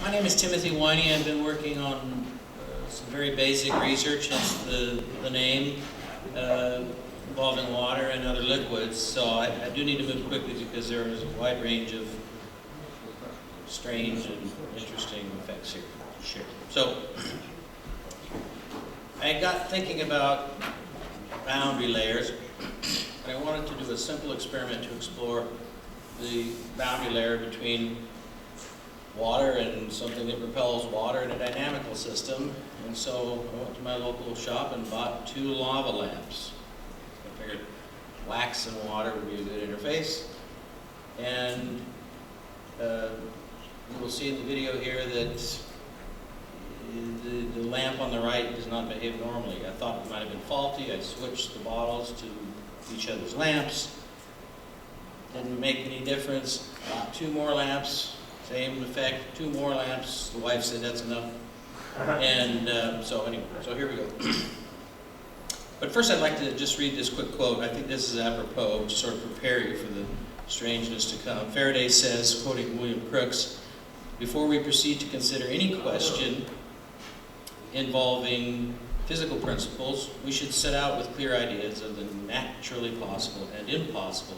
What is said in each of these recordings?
My name is Timothy Winey. I've been working on some very basic research, hence the name, involving water and other liquids. So I do need to move quickly because there is a wide range of strange and interesting effects here to share. So I got thinking about boundary layers, and I wanted to do a simple experiment to explore the boundary layer between water and something that repels water in a dynamical system. And so I went to my local shop and bought 2 lava lamps. I figured wax and water would be a good interface. And you will see in the video here that the lamp on the right does not behave normally. I thought it might have been faulty. I switched the bottles to each other's lamps. Didn't make any difference. Bought 2 more lamps. Same effect, 2 more lamps. The wife said that's enough. And so anyway, so here we go. But first I'd like to just read this quick quote. I think this is apropos to sort of prepare you for the strangeness to come. Faraday says, quoting William Crookes, "Before we proceed to consider any question involving physical principles, we should set out with clear ideas of the naturally possible and impossible.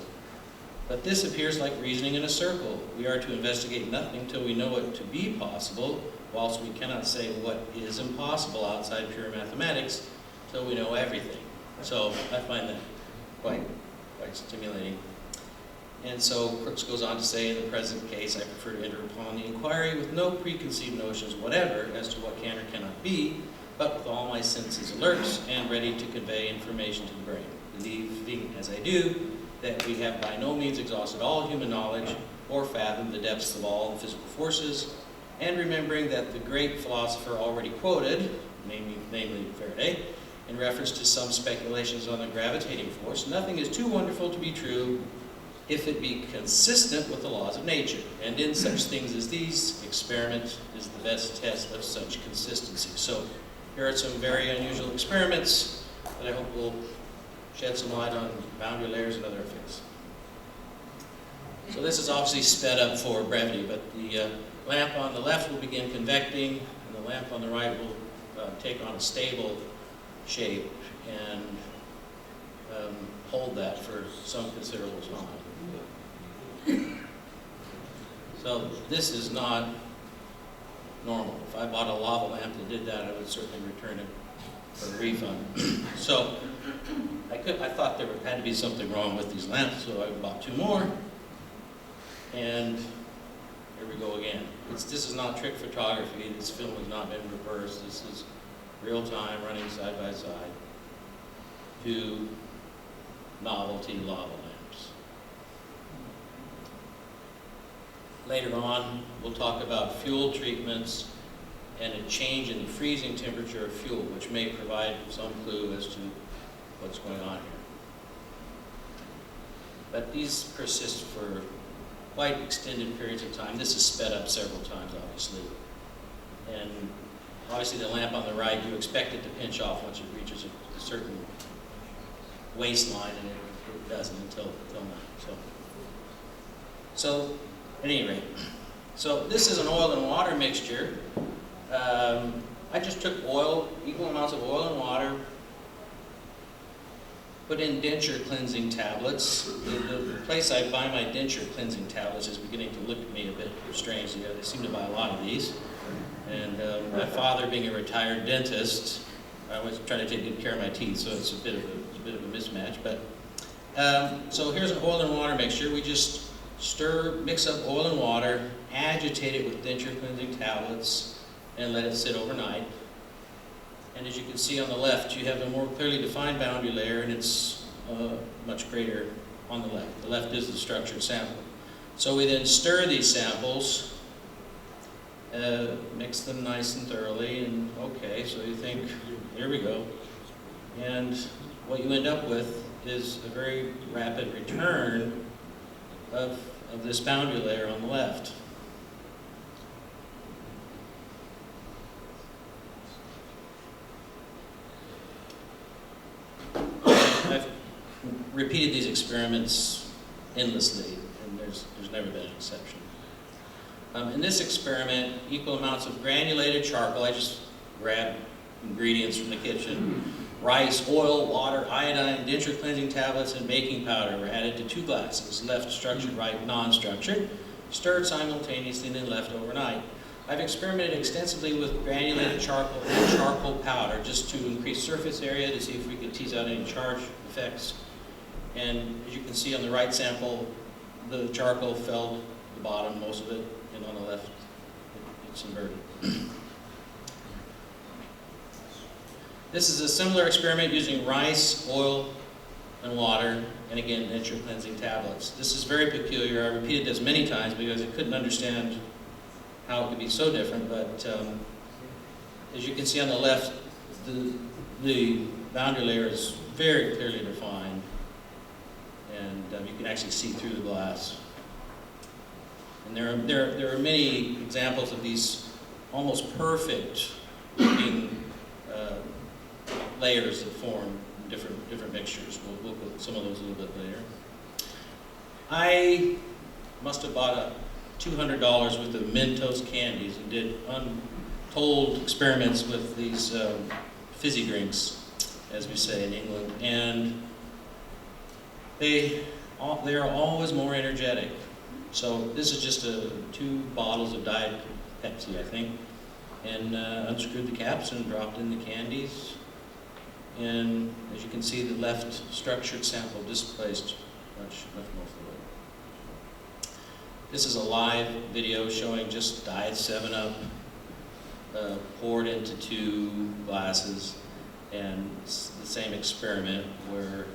But this appears like reasoning in a circle. We are to investigate nothing till we know it to be possible, whilst we cannot say what is impossible outside pure mathematics till we know everything." So I find that quite stimulating. And so Crookes goes on to say, in the present case, I prefer to enter upon the inquiry with no preconceived notions whatever as to what can or cannot be, but with all my senses alert and ready to convey information to the brain, believing, as I do, that we have by no means exhausted all human knowledge or fathomed the depths of all the physical forces, and remembering that the great philosopher already quoted, namely Faraday, in reference to some speculations on the gravitating force, nothing is too wonderful to be true if it be consistent with the laws of nature. And in such things as these, experiment is the best test of such consistency. So here are some very unusual experiments that I hope will shed some light on boundary layers and other effects. So this is obviously sped up for brevity, but the lamp on the left will begin convecting, and the lamp on the right will take on a stable shape and hold that for some considerable time. So this is not normal. If I bought a lava lamp that did that, I would certainly return it for a refund. So I thought there had to be something wrong with these lamps, so I bought 2 more. And here we go again. This is not trick photography. This film has not been reversed. This is real time, running side by side. 2 novelty lava lamps. Later on, we'll talk about fuel treatments and a change in the freezing temperature of fuel, which may provide some clue as to what's going on here. But these persist for quite extended periods of time. This is sped up several times, obviously. And obviously the lamp on the right, you expect it to pinch off once it reaches a certain waistline, and it doesn't until now. So at any rate, so this is an oil and water mixture. I just took equal amounts of oil and water, put in denture cleansing tablets. The place I buy my denture cleansing tablets is beginning to look at me a bit strangely. They seem to buy a lot of these. And my father, being a retired dentist, I was trying to take good care of my teeth, so it's a bit of a mismatch. But so here's an oil and water mixture. We just mix up oil and water, agitate it with denture cleansing tablets, and let it sit overnight. And as you can see on the left, you have a more clearly defined boundary layer, and it's much greater on the left. The left is the structured sample. So we then stir these samples, mix them nice and thoroughly, and okay, so you think, here we go. And what you end up with is a very rapid return of this boundary layer on the left. I've repeated these experiments endlessly, and there's never been an exception. In this experiment, equal amounts of granulated charcoal, I just grabbed ingredients from the kitchen, rice, oil, water, iodine, denture cleansing tablets, and baking powder were added to 2 glasses, left structured, right non-structured, stirred simultaneously, and then left overnight. I've experimented extensively with granulated charcoal and charcoal powder just to increase surface area to see if we could tease out any charge effects. And as you can see on the right sample, the charcoal fell to the bottom, most of it, and on the left, it's inverted. This is a similar experiment using rice, oil, and water, and again, denture cleansing tablets. This is very peculiar. I repeated this many times because I couldn't understand how it could be so different, but as you can see on the left, the boundary layer is very clearly defined, and you can actually see through the glass. And there are many examples of these almost perfect looking layers that form different mixtures. We'll look at some of those a little bit later. I must have bought $200 worth of Mentos candies and did untold experiments with these fizzy drinks, as we say in England, and they are always more energetic. So this is just 2 bottles of Diet Pepsi, I think, and unscrewed the caps and dropped in the candies. And as you can see, the left structured sample displaced much more fluid. This is a live video showing just Diet 7-Up poured into 2 glasses, and it's the same experiment where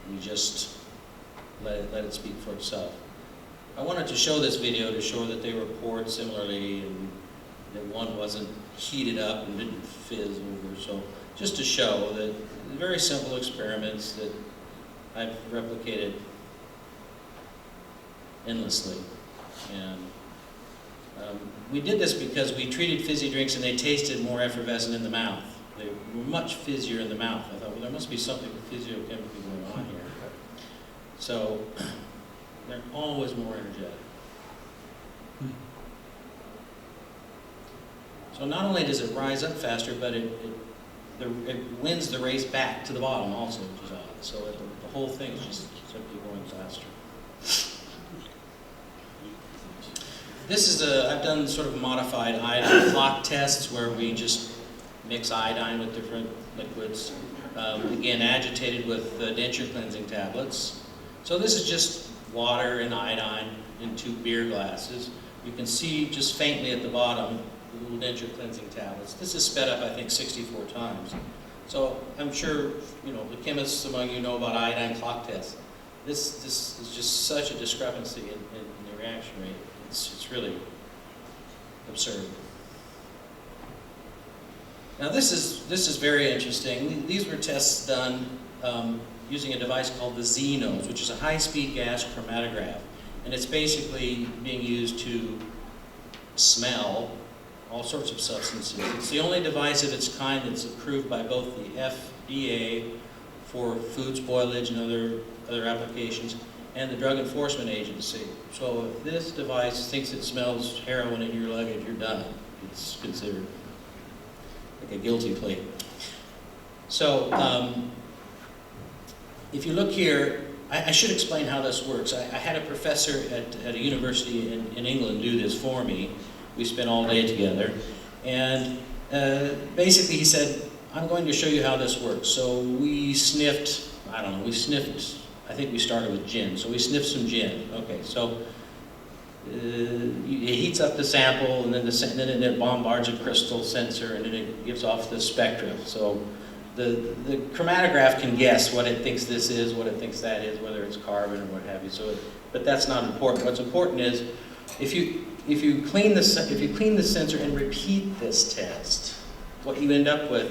we just let it speak for itself. I wanted to show this video to show that they were poured similarly and that one wasn't heated up and didn't fizz over. So just to show that very simple experiments that I've replicated endlessly. And we did this because we treated fizzy drinks and they tasted more effervescent in the mouth. They were much fizzier in the mouth. I thought, well, there must be something physiochemically going on here. So they're always more energetic. So not only does it rise up faster, but it wins the race back to the bottom also, which is odd. So the whole thing is just simply going faster. This is I've done sort of modified iodine clock tests where we just mix iodine with different liquids. Again, agitated with denture cleansing tablets. So this is just water and iodine in 2 beer glasses. You can see just faintly at the bottom the little denture cleansing tablets. This is sped up, I think, 64 times. So I'm sure the chemists among you know about iodine clock tests. This is just such a discrepancy in the reaction rate. It's really absurd. Now this is very interesting. These were tests done using a device called the Z-Nose, which is a high-speed gas chromatograph. And it's basically being used to smell all sorts of substances. It's the only device of its kind that's approved by both the FDA for food spoilage and other applications, and the Drug Enforcement Agency. So if this device thinks it smells heroin in your luggage, you're done. It's considered like a guilty plea. So if you look here, I should explain how this works. I had a professor at a university in England do this for me. We spent all day together. And basically he said, I'm going to show you how this works. So we sniffed, I think we started with gin. So we sniffed some gin. Okay, so it heats up the sample, and then it bombards a crystal sensor, and then it gives off the spectra. So the chromatograph can guess what it thinks this is, what it thinks that is, whether it's carbon or what have you. So, but that's not important. What's important is if you clean the sensor and repeat this test, what you end up with,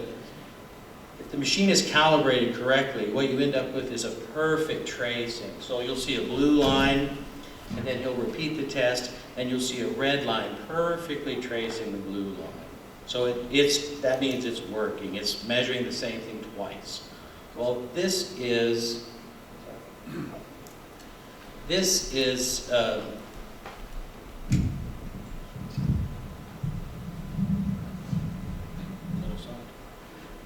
if the machine is calibrated correctly, what you end up with is a perfect tracing. So you'll see a blue line, and then he'll repeat the test, and you'll see a red line perfectly tracing the blue line. So that means it's working. It's measuring the same thing twice. Well, this is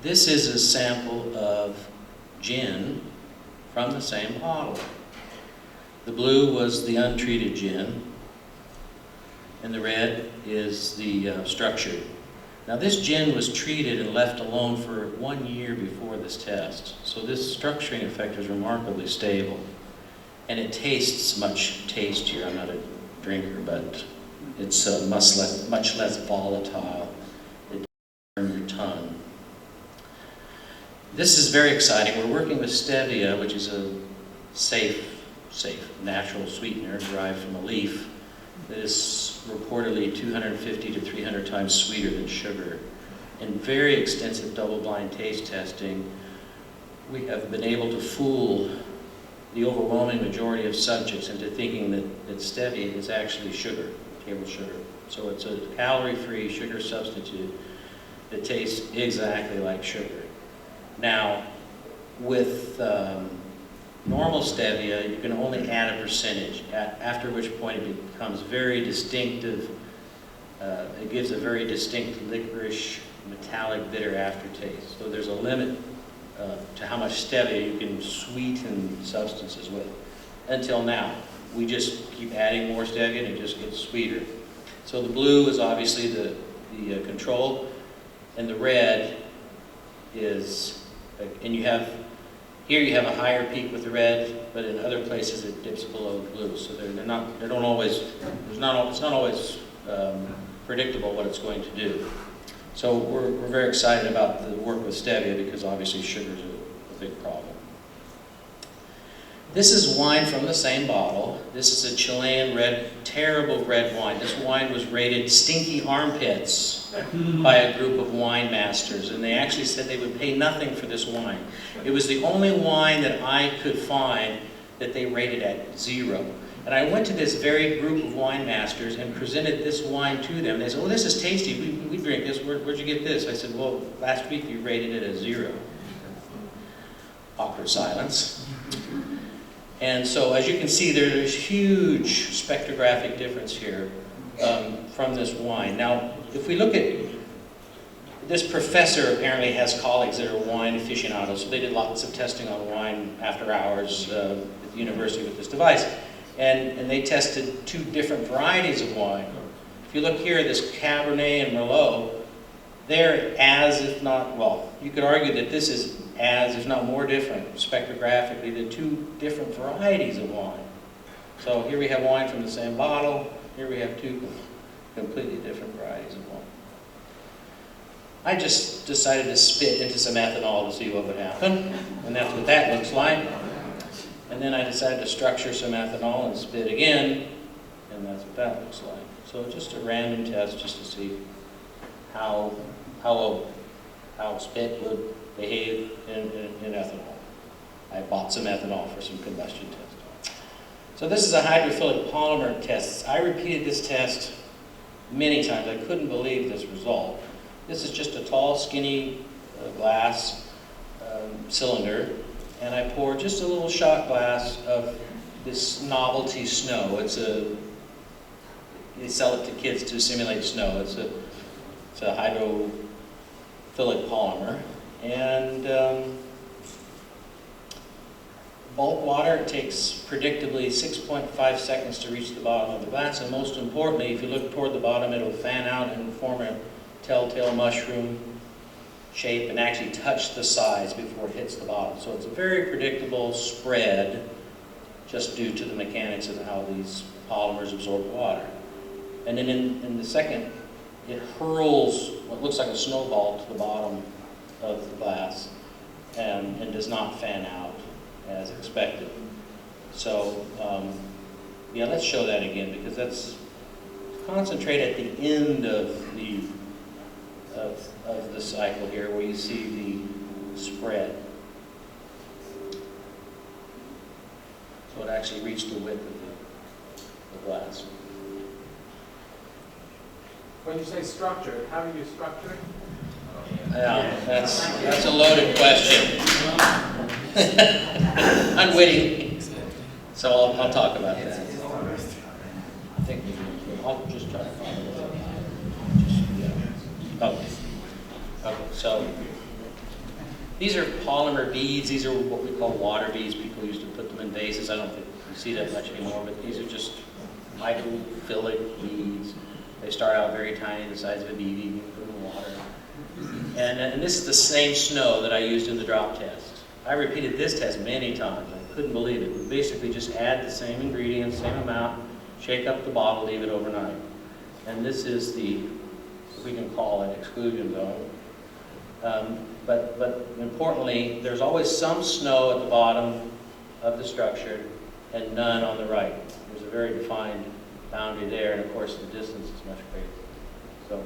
This is a sample of gin from the same bottle. The blue was the untreated gin, and the red is the structured. Now this gin was treated and left alone for 1 year before this test. So this structuring effect is remarkably stable. And it tastes much tastier. I'm not a drinker, but it's much less volatile. It doesn't burn your tongue. This is very exciting. We're working with stevia, which is a safe natural sweetener derived from a leaf that is reportedly 250 to 300 times sweeter than sugar. In very extensive double-blind taste testing, we have been able to fool the overwhelming majority of subjects into thinking that stevia is actually sugar, table sugar. So it's a calorie-free sugar substitute that tastes exactly like sugar. Now, with normal stevia, you can only add a percentage, after which point it becomes very distinctive. It gives a very distinct licorice, metallic, bitter aftertaste. So there's a limit to how much stevia you can sweeten substances with. Until now, we just keep adding more stevia and it just gets sweeter. So the blue is obviously the control, and the red is, and here you have a higher peak with the red, but in other places it dips below the blue. So it's not always predictable what it's going to do. So we're very excited about the work with stevia because obviously sugar is a big problem. This is wine from the same bottle. This is a Chilean terrible red wine. This wine was rated stinky armpits by a group of wine masters, and they actually said they would pay nothing for this wine. It was the only wine that I could find that they rated at 0. And I went to this very group of wine masters and presented this wine to them. They said, "Oh, this is tasty. We drink this. Where'd you get this?" I said, "Well, last week you rated it a 0. Awkward silence. And so, as you can see, there's huge spectrographic difference here from this wine. Now, if we look at this professor, apparently has colleagues that are wine aficionados, so they did lots of testing on wine after hours at the university with this device. And they tested 2 different varieties of wine. If you look here, this Cabernet and Merlot, they're as if not, well, you could argue that this is as if not more different spectrographically than 2 different varieties of wine. So here we have wine from the same bottle, here we have 2 completely different varieties of wine. I just decided to spit into some ethanol to see what would happen, and that's what that looks like. And then I decided to structure some ethanol and spit again, and that's what that looks like. So just a random test just to see how spit would behave in ethanol. I bought some ethanol for some combustion tests. So this is a hydrophilic polymer test. I repeated this test many times. I couldn't believe this result. This is just a tall, skinny glass cylinder, and I pour just a little shot glass of this novelty snow. They sell it to kids to simulate snow. It's a hydrophilic polymer. And bulk water, it takes predictably 6.5 seconds to reach the bottom of the glass, and most importantly, if you look toward the bottom, it'll fan out and form a telltale mushroom shape and actually touch the sides before it hits the bottom. So it's a very predictable spread just due to the mechanics of how these polymers absorb water. And then in the second, it hurls what looks like a snowball to the bottom of the glass and does not fan out as expected. So yeah, let's show that again, because that's concentrate at the end of the cycle here where you see the spread. So it actually reached the width of the glass. When you say structured, how do you structure it? Yeah, that's a loaded question. Unwitting. So I'll talk about that. I think I'll just try to find it. Okay. So These are polymer beads. These are what we call water beads. People used to put them in vases. I don't think you see that much anymore, but these are just hydrophilic beads. They start out very tiny, the size of a BB, you put them in water. And this is the same snow that I used in the drop test. I repeated this test many times. I couldn't believe it. We basically just add the same ingredients, same amount, shake up the bottle, leave it overnight. And this is the, we can call it exclusion zone. But importantly, there's always some snow at the bottom of the structure and none on the right. There's a very defined boundary there, and of course the distance is much greater. So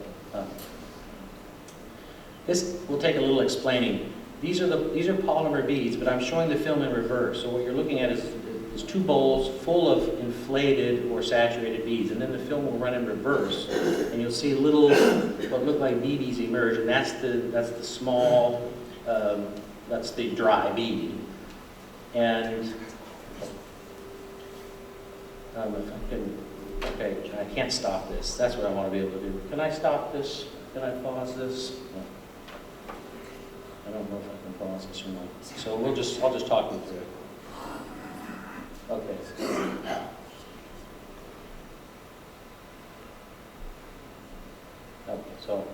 this will take a little explaining. These are polymer beads, but I'm showing the film in reverse. So what you're looking at is two bowls full of inflated or saturated beads, and then the film will run in reverse, and you'll see little what look like BBs emerge, and that's the small, that's the dry bead. And if I can, okay, I can't stop this. That's what I want to be able to do. Can I stop this? Can I pause this? No. I don't know if I can pause this or not. So I'll just talk you through it. Okay. Okay, so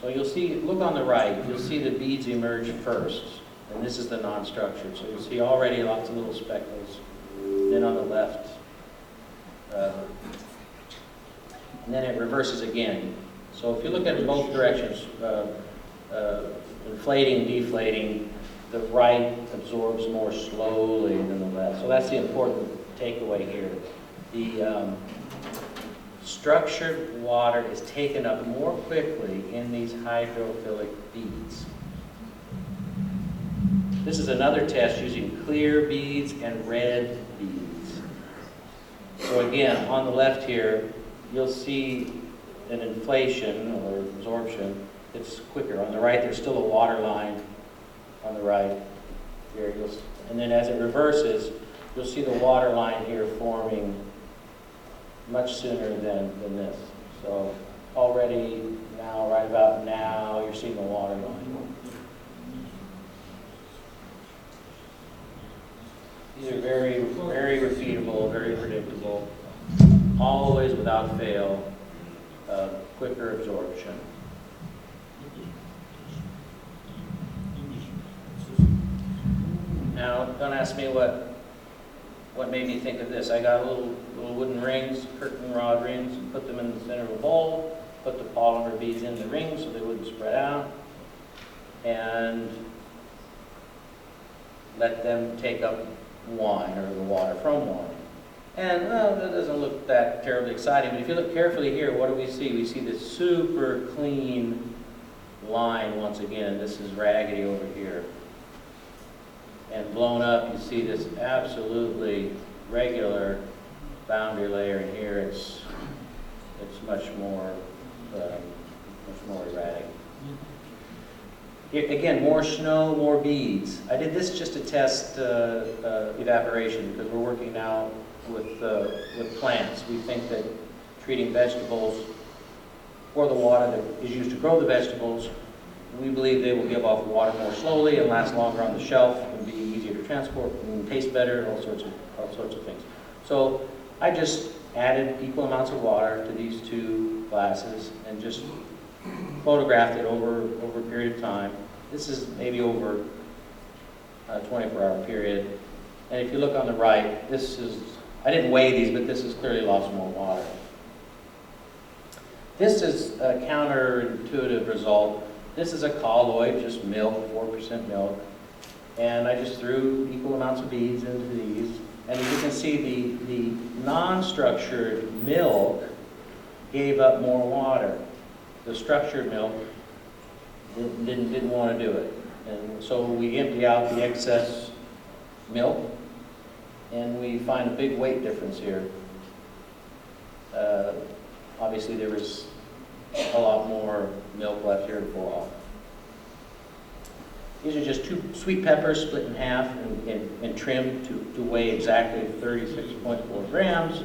you'll see, look on the right, you'll see the beads emerge first, and this is the non-structured. So you'll see already lots of little speckles. Then on the left, and then it reverses again. So if you look at it both directions, inflating, deflating, the right absorbs more slowly than the left. So that's the important takeaway here. The structured water is taken up more quickly in these hydrophilic beads. This is another test using clear beads and red beads. So again, on the left here, you'll see an inflation or absorption. It's quicker. On the right, there's still a water line on the right here. And then as it reverses, you'll see the water line here forming much sooner than this. So already now, right about now, you're seeing the water line. These are very, very repeatable, very predictable, always without fail, quicker absorption. Now, don't ask me what made me think of this. I got little wooden rings, curtain rod rings, and put them in the center of a bowl, put the polymer beads in the rings so they wouldn't spread out, and let them take up wine, or the water from wine. And well, that doesn't look that terribly exciting, but if you look carefully here, what do we see? We see this super clean line once again. This is raggedy over here. And blown up, you see this absolutely regular boundary layer, and here it's much more erratic. Here, again, more snow, more beads. I did this just to test evaporation, because we're working now with plants. We think that treating vegetables or the water that is used to grow the vegetables, we believe they will give off water more slowly and last longer on the shelf and be easier to transport and taste better, all sorts of things. So I just added equal amounts of water to these two glasses and just photographed it over a period of time. This is maybe over a 24-hour period. And if you look on the right, this is, I didn't weigh these, but this has clearly lost more water. This is a counterintuitive result. This is a colloid, just milk, 4% milk. And I just threw equal amounts of beads into these. And as you can see, the non-structured milk gave up more water. The structured milk didn't want to do it. And so we empty out the excess milk, and we find a big weight difference here. Obviously there was a lot more milk left here to pour off. These are just 2 sweet peppers split in half and trimmed to weigh exactly 36.4 grams.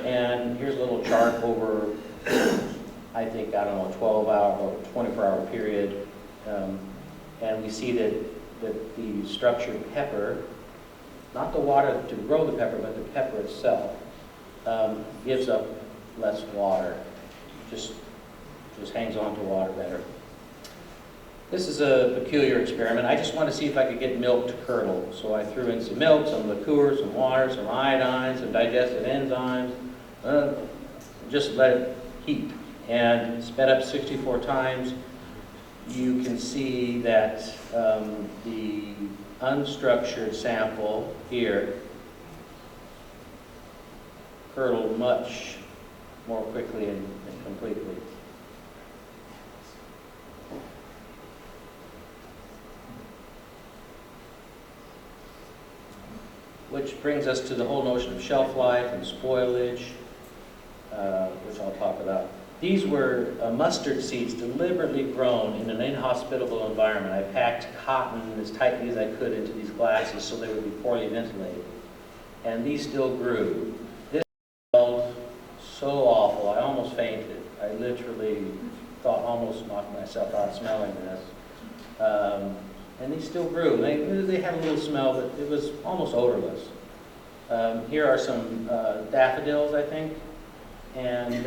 And here's a little chart over, I think, I don't know, 12-hour or 24-hour period. And we see that the structured pepper, not the water to grow the pepper, but the pepper itself, gives up less water, just hangs on to water better. This is a peculiar experiment. I just wanted to see if I could get milk to curdle. So I threw in some milk, some liqueur, some water, some iodine, some digestive enzymes, just let it heat. And sped up 64 times. You can see that the unstructured sample here curdled much more quickly and completely. Which brings us to the whole notion of shelf life and spoilage, which I'll talk about. These were mustard seeds deliberately grown in an inhospitable environment. I packed cotton as tightly as I could into these glasses so they would be poorly ventilated. And these still grew. This smelled so awful, I almost fainted. I literally thought almost knocked myself out smelling this. And they still grew. They had a little smell, but it was almost odorless. Here are some daffodils, I think. And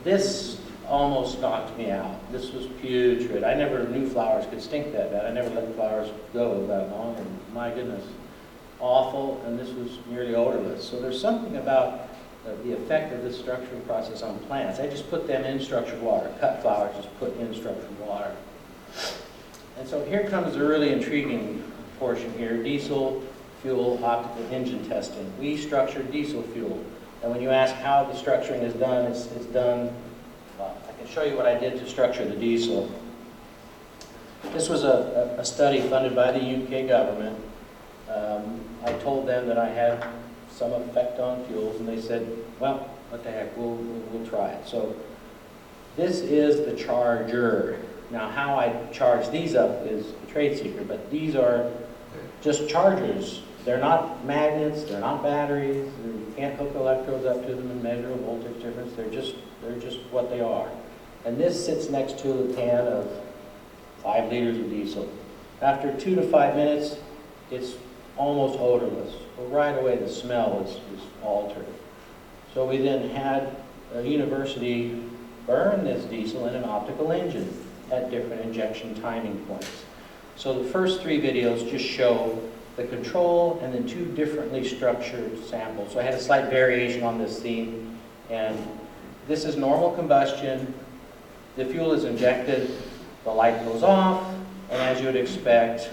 this almost knocked me out. This was putrid. I never knew flowers could stink that bad. I never let flowers go that long, and my goodness, awful, and this was nearly odorless. So there's something about the effect of this structuring process on plants. I just put them in structured water. Cut flowers, just put in structured water. And so here comes the really intriguing portion here, diesel fuel optical engine testing. We structured diesel fuel. And when you ask how the structuring is done, it's done, well, I can show you what I did to structure the diesel. This was a study funded by the UK government. I told them that I had some effect on fuels, and they said, well, what the heck, we'll try it. So this is the charger. Now, how I charge these up is a trade secret, but these are just chargers. They're not magnets, they're not batteries, you can't hook electrodes up to them and measure a voltage difference. They're just what they are. And this sits next to a can of 5 liters of diesel. After 2 to 5 minutes, it's almost odorless. But right away, the smell is altered. So we then had a university burn this diesel in an optical engine at different injection timing points. So the first 3 videos just show the control and then 2 differently structured samples. So I had a slight variation on this theme, and this is normal combustion. The fuel is injected, the light goes off, and as you would expect,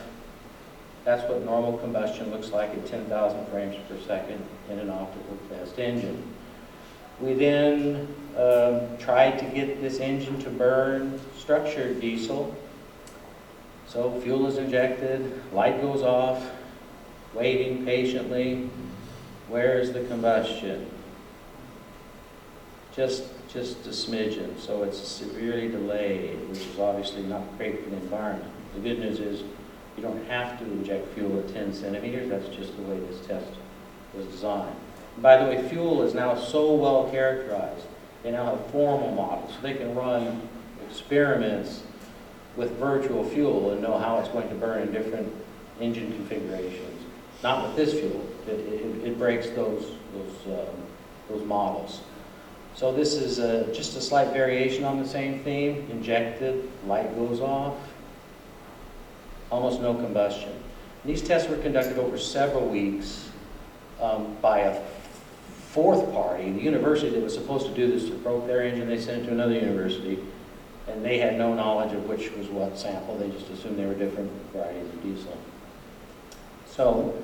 that's what normal combustion looks like at 10,000 frames per second in an optical test engine. We then tried to get this engine to burn structured diesel. So fuel is injected, light goes off, waiting patiently. Where's the combustion? Just a smidgen, so it's severely delayed, which is obviously not great for the environment. The good news is you don't have to inject fuel at 10 centimeters. That's just the way this test was designed. And by the way, fuel is now so well characterized. They now have formal models, so they can run experiments with virtual fuel and know how it's going to burn in different engine configurations. Not with this fuel. It breaks those models. So this is just a slight variation on the same theme. Injected, light goes off, almost no combustion. And these tests were conducted over several weeks by a fourth party. The university that was supposed to do this broke their engine. They sent it to another university, and they had no knowledge of which was what sample. They just assumed they were different varieties of diesel. So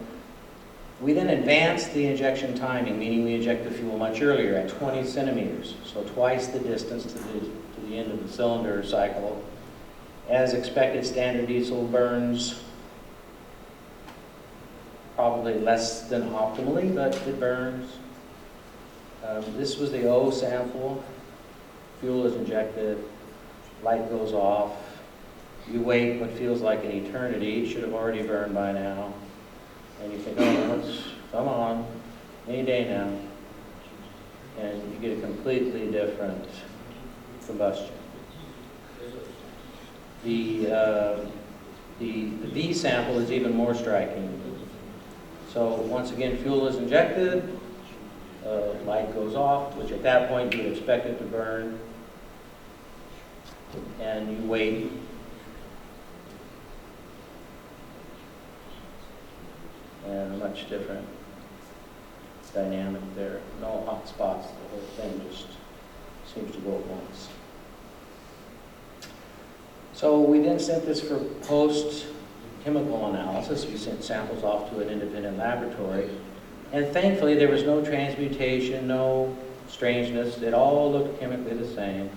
we then advanced the injection timing, meaning we inject the fuel much earlier at 20 centimeters, so twice the distance to the end of the cylinder cycle. As expected, standard diesel burns probably less than optimally, but it burns. This was the O sample. Fuel is injected, light goes off. You wait what feels like an eternity. It should have already burned by now. And you think, oh, come on, any day now. And you get a completely different combustion. The The B sample is even more striking. So once again, fuel is injected, light goes off, which at that point you would expect it to burn, and you wait. And a much different dynamic there. No hot spots, the whole thing just seems to go at once. So we then sent this for post-chemical analysis. We sent samples off to an independent laboratory. And thankfully there was no transmutation, no strangeness. It all looked chemically the same,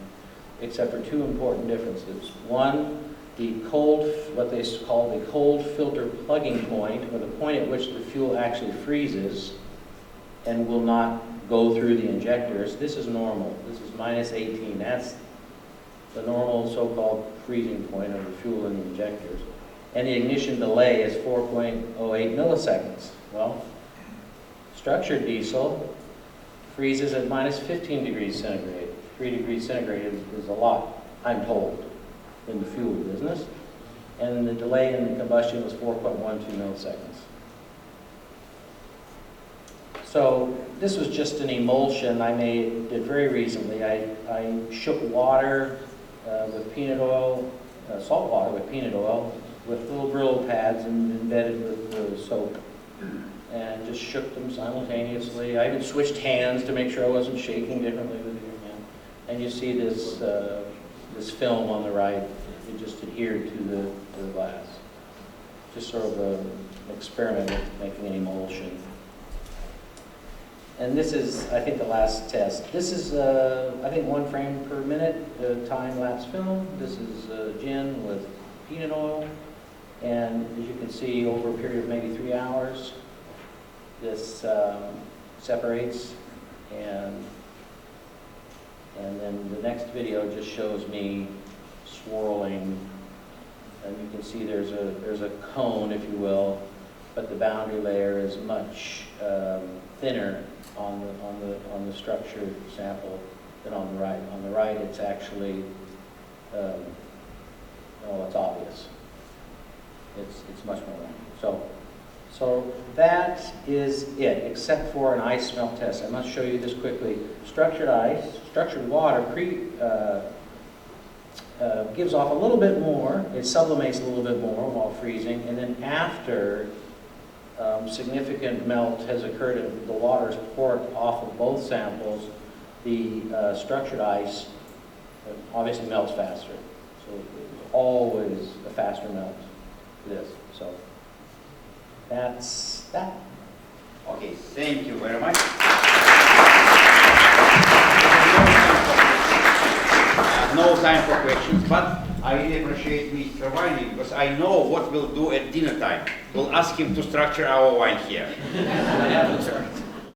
except for two important differences. One, the cold, what they call the cold filter plugging point, or the point at which the fuel actually freezes and will not go through the injectors. This is normal. This is minus 18. That's the normal so-called freezing point of the fuel in the injectors. And the ignition delay is 4.08 milliseconds. Well, structured diesel freezes at minus 15 degrees centigrade. 3 degrees centigrade is a lot, I'm told, in the fuel business. And the delay in the combustion was 4.12 milliseconds. So this was just an emulsion I did very recently. I shook water with peanut oil, salt water with peanut oil, with little Brillo pads and embedded with the soap, and just shook them simultaneously. I even switched hands to make sure I wasn't shaking differently with your hand. And you see this this film on the right. It just adhered to the glass. Just sort of an experiment with making an emulsion. And this is, I think, the last test. This is, I think, 1 frame per minute time-lapse film. This is gin with peanut oil. And as you can see, over a period of maybe 3 hours, this separates. And then the next video just shows me swirling. And you can see there's a cone, if you will, but the boundary layer is much thinner on the structured sample than on the right. On the right, it's actually, it's obvious. It's much more round. So that is it, except for an ice melt test. I must show you this quickly. Structured ice, structured water gives off a little bit more. It sublimates a little bit more while freezing, and then after significant melt has occurred and the water is poured off of both samples, the structured ice obviously melts faster. So it's always a faster melt for this. So that's that. Okay, thank you very much. No time for questions, but I really appreciate Mr. Winey because I know what we'll do at dinner time. We'll ask him to structure our wine here. I haven't started.